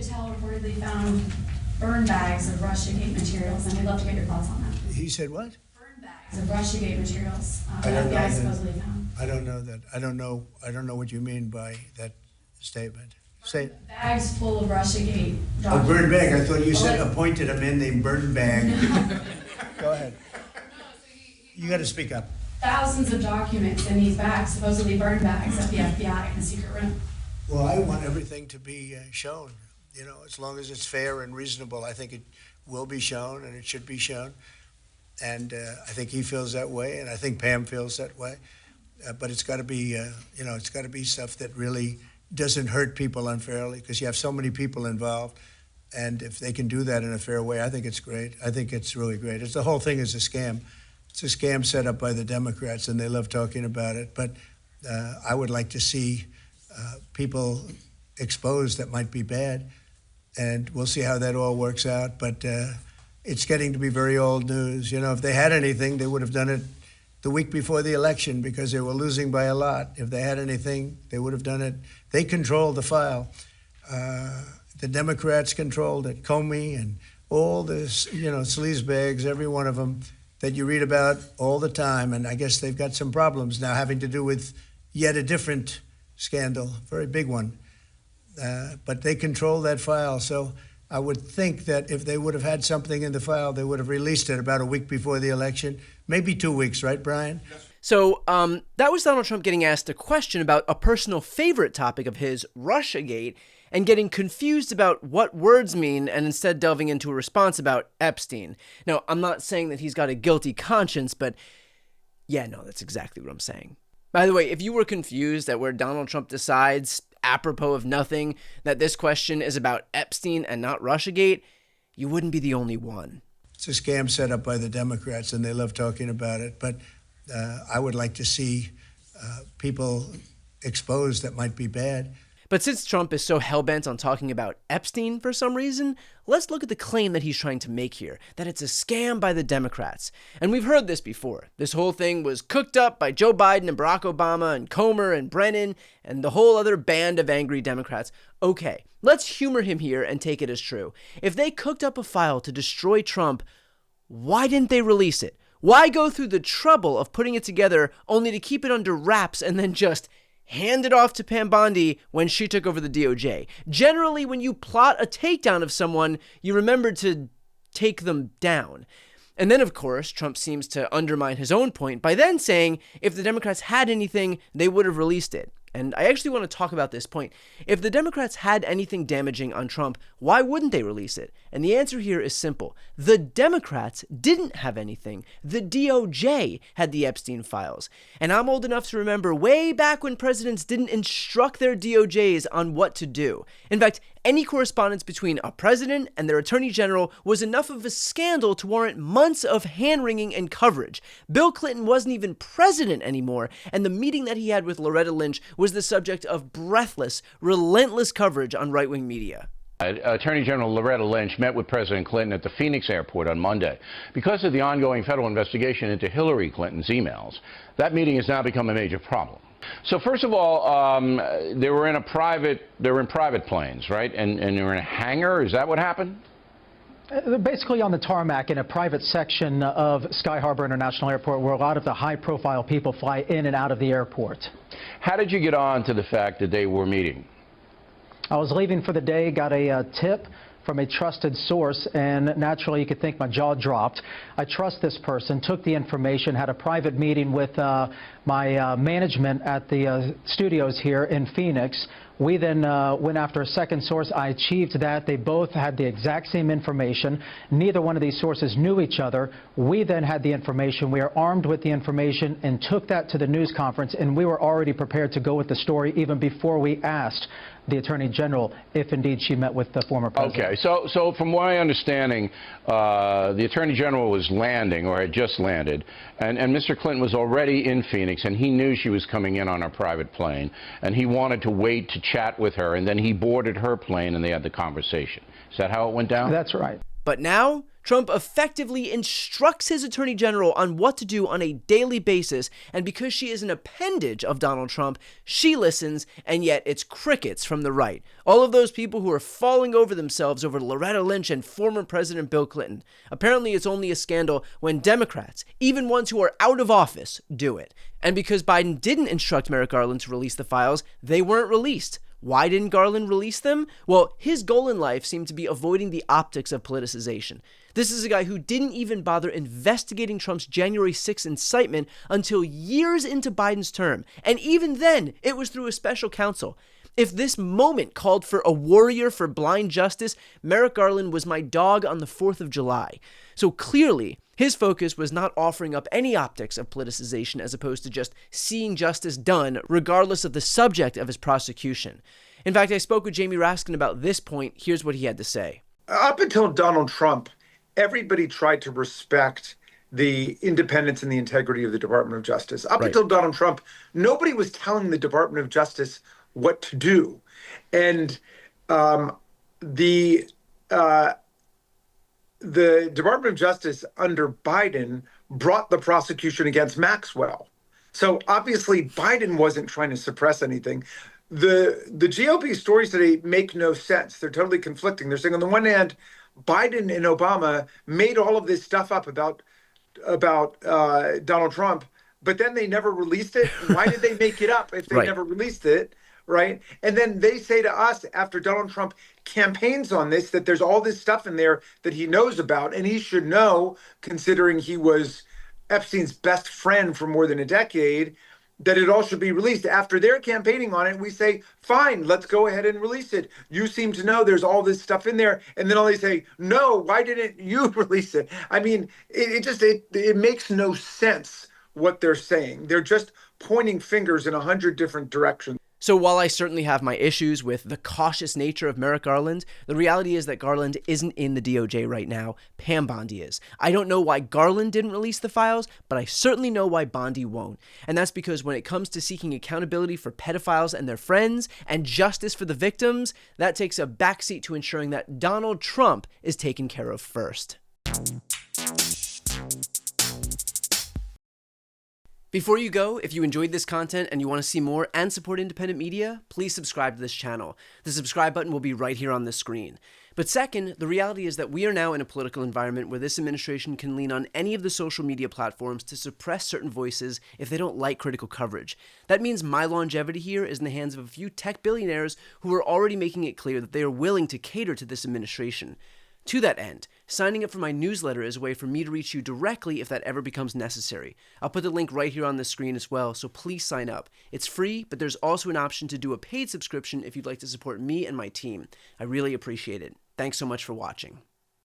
Patel reportedly found burn bags of Russiagate materials, and we'd love to get your thoughts on that. He said what? Burn bags of Russiagate materials I don't that know FBI that. supposedly found. I don't know that. I don't know what you mean by that statement. Say bags full of Russiagate a documents. burn bag. I thought you said appointed a man named Burn Bag. Go ahead. You got to speak up. Thousands of documents in these bags, supposedly burn bags at the FBI in the secret room. Well, I want everything to be shown. You know, as long as it's fair and reasonable, I think it will be shown and it should be shown. And I think he feels that way, and I think Pam feels that way. But it's got to be, it's got to be stuff that really doesn't hurt people unfairly, because you have so many people involved. And if they can do that in a fair way, I think it's great. I think it's really great. The whole thing is a scam. It's a scam set up by the Democrats, and they love talking about it. But I would like to see people exposed that might be bad, and we'll see how that all works out. But it's getting to be very old news. You know, if they had anything, they would have done it the week before the election, because they were losing by a lot. If they had anything, they would have done it. They controlled the file. The Democrats controlled it. Comey and all this, sleazebags, every one of them that you read about all the time. And I guess they've got some problems now having to do with yet a different scandal, very big one. But they control that file. So I would think that if they would have had something in the file, they would have released it about a week before the election, maybe 2 weeks, right, Brian? So that was Donald Trump getting asked a question about a personal favorite topic of his, Russiagate, and getting confused about what words mean, and instead delving into a response about Epstein. Now, I'm not saying that he's got a guilty conscience, but yeah, no, that's exactly what I'm saying. By the way, if you were confused at where Donald Trump decides, apropos of nothing, that this question is about Epstein and not Russiagate, you wouldn't be the only one. It's a scam set up by the Democrats, and they love talking about it. But I would like to see people exposed that might be bad. But since Trump is so hell-bent on talking about Epstein for some reason, let's look at the claim that he's trying to make here, that it's a scam by the Democrats. And we've heard this before. This whole thing was cooked up by Joe Biden and Barack Obama and Comer and Brennan and the whole other band of angry Democrats. Okay, let's humor him here and take it as true. If they cooked up a file to destroy Trump, why didn't they release it? Why go through the trouble of putting it together only to keep it under wraps and then just hand it off to Pam Bondi when she took over the DOJ? Generally, when you plot a takedown of someone, you remember to take them down. And then, of course, Trump seems to undermine his own point by then saying if the Democrats had anything, they would have released it. And I actually want to talk about this point. If the Democrats had anything damaging on Trump, why wouldn't they release it? And the answer here is simple. The Democrats didn't have anything. The DOJ had the Epstein files. And I'm old enough to remember way back when presidents didn't instruct their DOJs on what to do. In fact, any correspondence between a president and their attorney general was enough of a scandal to warrant months of hand-wringing and coverage. Bill Clinton wasn't even president anymore, and the meeting that he had with Loretta Lynch was the subject of breathless, relentless coverage on right-wing media. Attorney General Loretta Lynch met with President Clinton at the Phoenix airport on Monday. Because of the ongoing federal investigation into Hillary Clinton's emails, that meeting has now become a major problem. So first of all, they were in private planes, right? And they were in a hangar. Is that what happened? Basically on the tarmac in a private section of Sky Harbor International Airport, where a lot of the high-profile people fly in and out of the airport. How did you get on to the fact that they were meeting? I was leaving for the day, got a tip from a trusted source, and naturally you could think my jaw dropped. I trust this person, took the information, had a private meeting with my management at the studios here in Phoenix. We then went after a second source. I achieved that. They both had the exact same information. Neither one of these sources knew each other. We then had the information. We are armed with the information and took that to the news conference, and we were already prepared to go with the story even before we asked the Attorney General if indeed she met with the former president. Okay, so from my understanding, the Attorney General was landing, or had just landed, and Mr. Clinton was already in Phoenix, and he knew she was coming in on a private plane, and he wanted to wait to chat with her, and then he boarded her plane and they had the conversation. Is that how it went down? That's right. But now, Trump effectively instructs his attorney general on what to do on a daily basis, and because she is an appendage of Donald Trump, she listens, and yet it's crickets from the right. All of those people who are falling over themselves over Loretta Lynch and former President Bill Clinton. Apparently it's only a scandal when Democrats, even ones who are out of office, do it. And because Biden didn't instruct Merrick Garland to release the files, they weren't released. Why didn't Garland release them? Well, his goal in life seemed to be avoiding the optics of politicization. This is a guy who didn't even bother investigating Trump's January 6th incitement until years into Biden's term. And even then, it was through a special counsel. If this moment called for a warrior for blind justice, Merrick Garland was my dog on the 4th of July. So clearly, his focus was not offering up any optics of politicization as opposed to just seeing justice done, regardless of the subject of his prosecution. In fact, I spoke with Jamie Raskin about this point. Here's what he had to say. Up until Donald Trump, everybody tried to respect the independence and the integrity of the Department of Justice. Up Right. until Donald Trump, nobody was telling the Department of Justice what to do. And the Department of Justice under Biden brought the prosecution against Maxwell. So obviously Biden wasn't trying to suppress anything. The GOP stories today make no sense. They're totally conflicting. They're saying on the one hand, Biden and Obama made all of this stuff up about Donald Trump, but then they never released it. Why did they make it up if they Right. never released it? Right. And then they say to us after Donald Trump campaigns on this, that there's all this stuff in there that he knows about. And he should know, considering he was Epstein's best friend for more than a decade, that it all should be released. After they're campaigning on it, we say, fine, let's go ahead and release it. You seem to know there's all this stuff in there. And then all they say, no, why didn't you release it? I mean, it makes no sense what they're saying. They're just pointing fingers in 100 different directions. So while I certainly have my issues with the cautious nature of Merrick Garland, the reality is that Garland isn't in the DOJ right now. Pam Bondi is. I don't know why Garland didn't release the files, but I certainly know why Bondi won't. And that's because when it comes to seeking accountability for pedophiles and their friends and justice for the victims, that takes a backseat to ensuring that Donald Trump is taken care of first. Before you go, if you enjoyed this content and you want to see more and support independent media, please subscribe to this channel. The subscribe button will be right here on the screen. But second, the reality is that we are now in a political environment where this administration can lean on any of the social media platforms to suppress certain voices if they don't like critical coverage. That means my longevity here is in the hands of a few tech billionaires who are already making it clear that they are willing to cater to this administration. To that end, signing up for my newsletter is a way for me to reach you directly if that ever becomes necessary. I'll put the link right here on the screen as well, so please sign up. It's free, but there's also an option to do a paid subscription if you'd like to support me and my team. I really appreciate it. Thanks so much for watching.